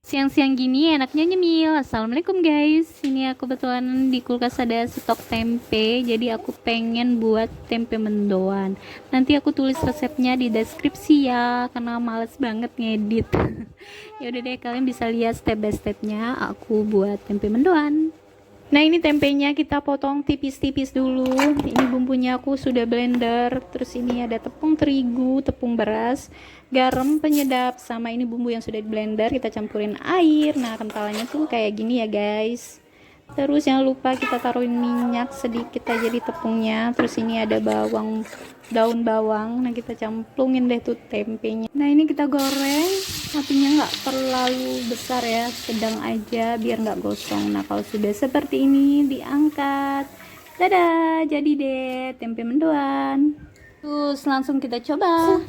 Siang-siang gini enaknya nyemil. Assalamualaikum guys. Ini aku kebetulan di kulkas ada stok tempe. Jadi aku pengen buat tempe mendoan. Nanti aku tulis resepnya di deskripsi ya, karena males banget ngedit. Ya udah deh, kalian bisa lihat step by stepnya aku buat tempe mendoan. Nah, ini tempenya kita potong tipis-tipis dulu. Ini bumbunya aku sudah blender. Terus ini ada tepung terigu, tepung beras, garam penyedap, sama ini bumbu yang sudah di blender. Kita campurin air. Nah, kentalannya tuh kayak gini ya guys. Terus jangan lupa kita taruhin minyak sedikit aja di tepungnya. Terus ini ada bawang, daun bawang. Nah, kita camplungin deh tuh tempenya. Nah, ini kita goreng. Apinya nggak terlalu besar ya, sedang aja biar nggak gosong. Nah, kalau sudah seperti ini diangkat. Dadah, jadi deh tempe mendoan. Terus langsung kita coba.